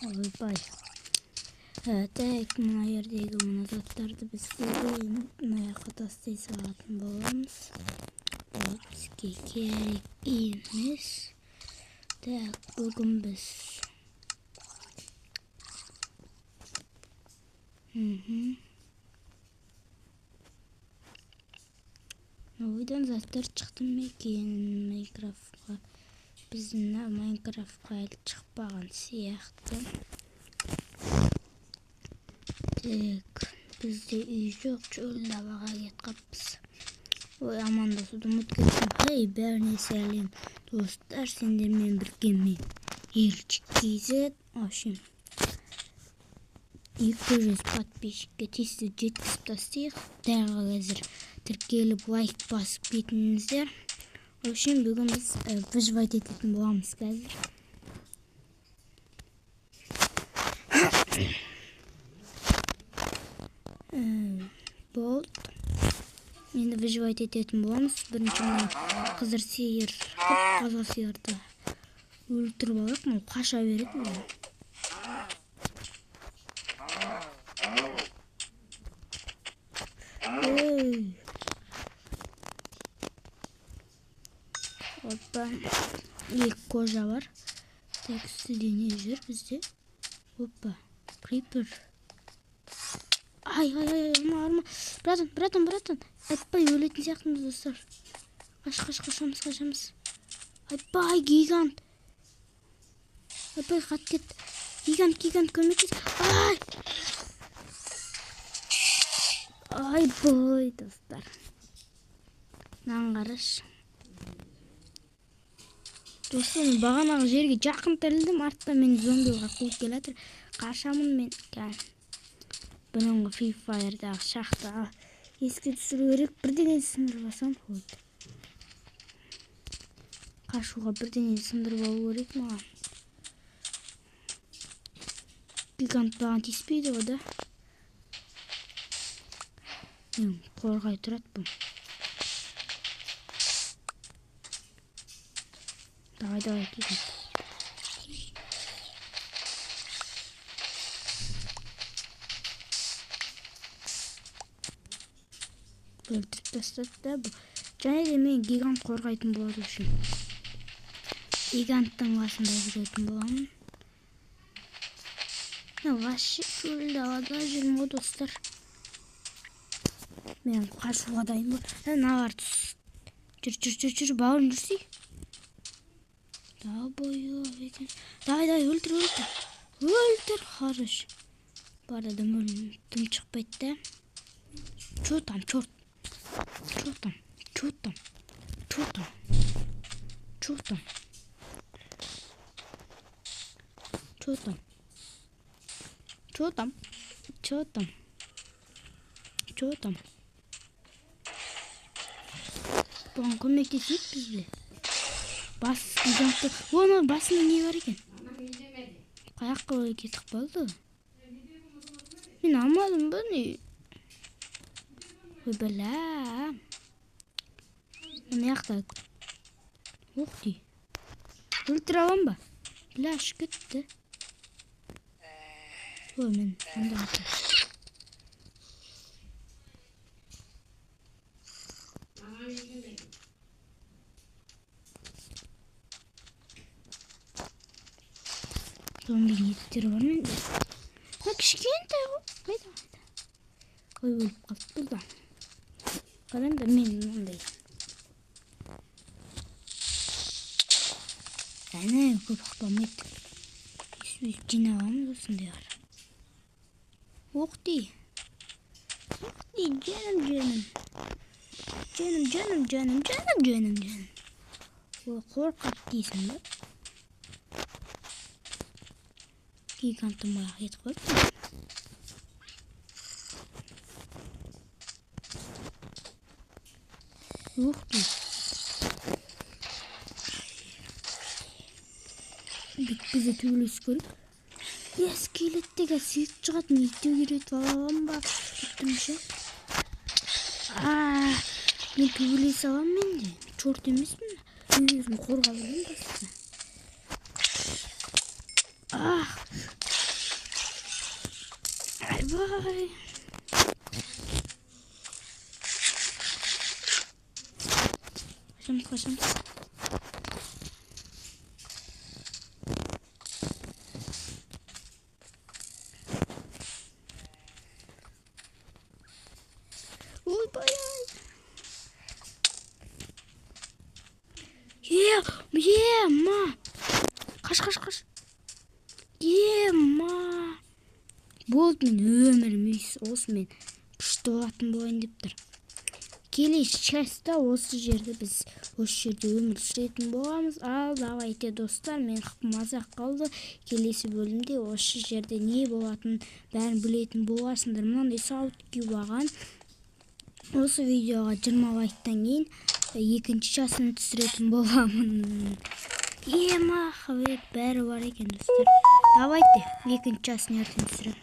ойбай. Так, мына жердегі мына заттарды біз мына жаққа тастай салатын боламыз. Бұл бізге керек емес. Так, бүгін біз ойдан заттар шықты ма екен Майнкрафтқа? Біздің Майнкрафтқа әлі шықпаған сияқты. Так, бізде үй жоқ, шөл далаға кетіп қаппыз. Ой, амандасуды ұмытып кеттім. Хей, бәріне сәлем достар, сендермен бірге мен Елчик KZ. В общем, 200 подписчикке тиісті жеткізіп тастайық. Дәл қазір тіркеліп лайк басып кетіңіздер. В общем, бүгін біз выживать ететін боламыз қазір. Болды. Енді выживать ететін боламыз. Бірінші қызыр сиыр, қаза сиырды өлтіріп алайық. Бұл қаша береді. Опа, екі кожа бар. Так, үстіде не жүр бізде? Опа, крипер. Ай, арма. Братан. Айтпай өлетін сияқтымыз, достар. Қашамыз. Айпай, гигант. Айпай, қат кет. Гигант, көмектес. Айпай, достар. Нан қараш. Достар, бағанағы жерге жақын тірілдім. Артта мен зомбиға қуып келатыр. Қашамын мен. Бұныңғы Free Fire'дағы шақты еске түсіру керек. Бірдеңе сындырып алсам қойды. Қашуға бірдеңе сындырып алу керек маған. Гигант баған тиіспейді ғой да. Мен қорғай тұрады бұл. Давай, гигант. Өлтіріп тастады да бұл. Және де мен гигант қорғайтын болады үшін. Гиганттың басында жүретін боламын. Ваще шөл далада жүрмін ғой, достар. Мен қашуға дайын бол. Навар түс. Жүр, бауырын жүрсей. Давай, өлтір, хорош. Бар адам өлім шықпайды да. Чё там? Бұған көмектесейік бізде. Бас гигантты. Оның басында не бар екен? Қаяққа кетіп қалды. Мен алмадым ба не? Ой, бәләм. Оны яқта. Оқти. Өлтір алам ба? Бәләш кетті. Ой, мен анда атым. Зомби еттері бар менде. Кішкентай ғой. Қайда. Ой, өліп қалып бұлда. Қаданда мен мұндай. Әне, көп ұқпамайды. Жинағамыз осындай бар. Оқти, жаным. Ой, қорқап дейсің ба? Гигантым баяғы кетіп қойды. Оқти. Бізі төбелес көріп. Скелеттегі сүйік шығатын еттеу керек балам ба? Күттімші. Мен төбелес алам менде. Чорт емеспін. Өзім қорғалым басына. Ойбай. Kaçamız. Ойбай. Ма. Қаш. Ма. Болды, мен өмірім осымен күшті болатын болайын деп тұр. Келесі частьта осы жерде біз осы жерде өмір сүретін боламыз. Ал давайте достар, мен мазақ қалды. Келесі бөлімде осы жерде не болатын бәрін білетін боласыңдар. Мынандай сауыт киіп алған. Осы видеоға 20 лайктан кейін екінші частьын түсіретін боламын. Махаббет бәрі бар екен достар. Давайте екінші частьны ертең түсіремін.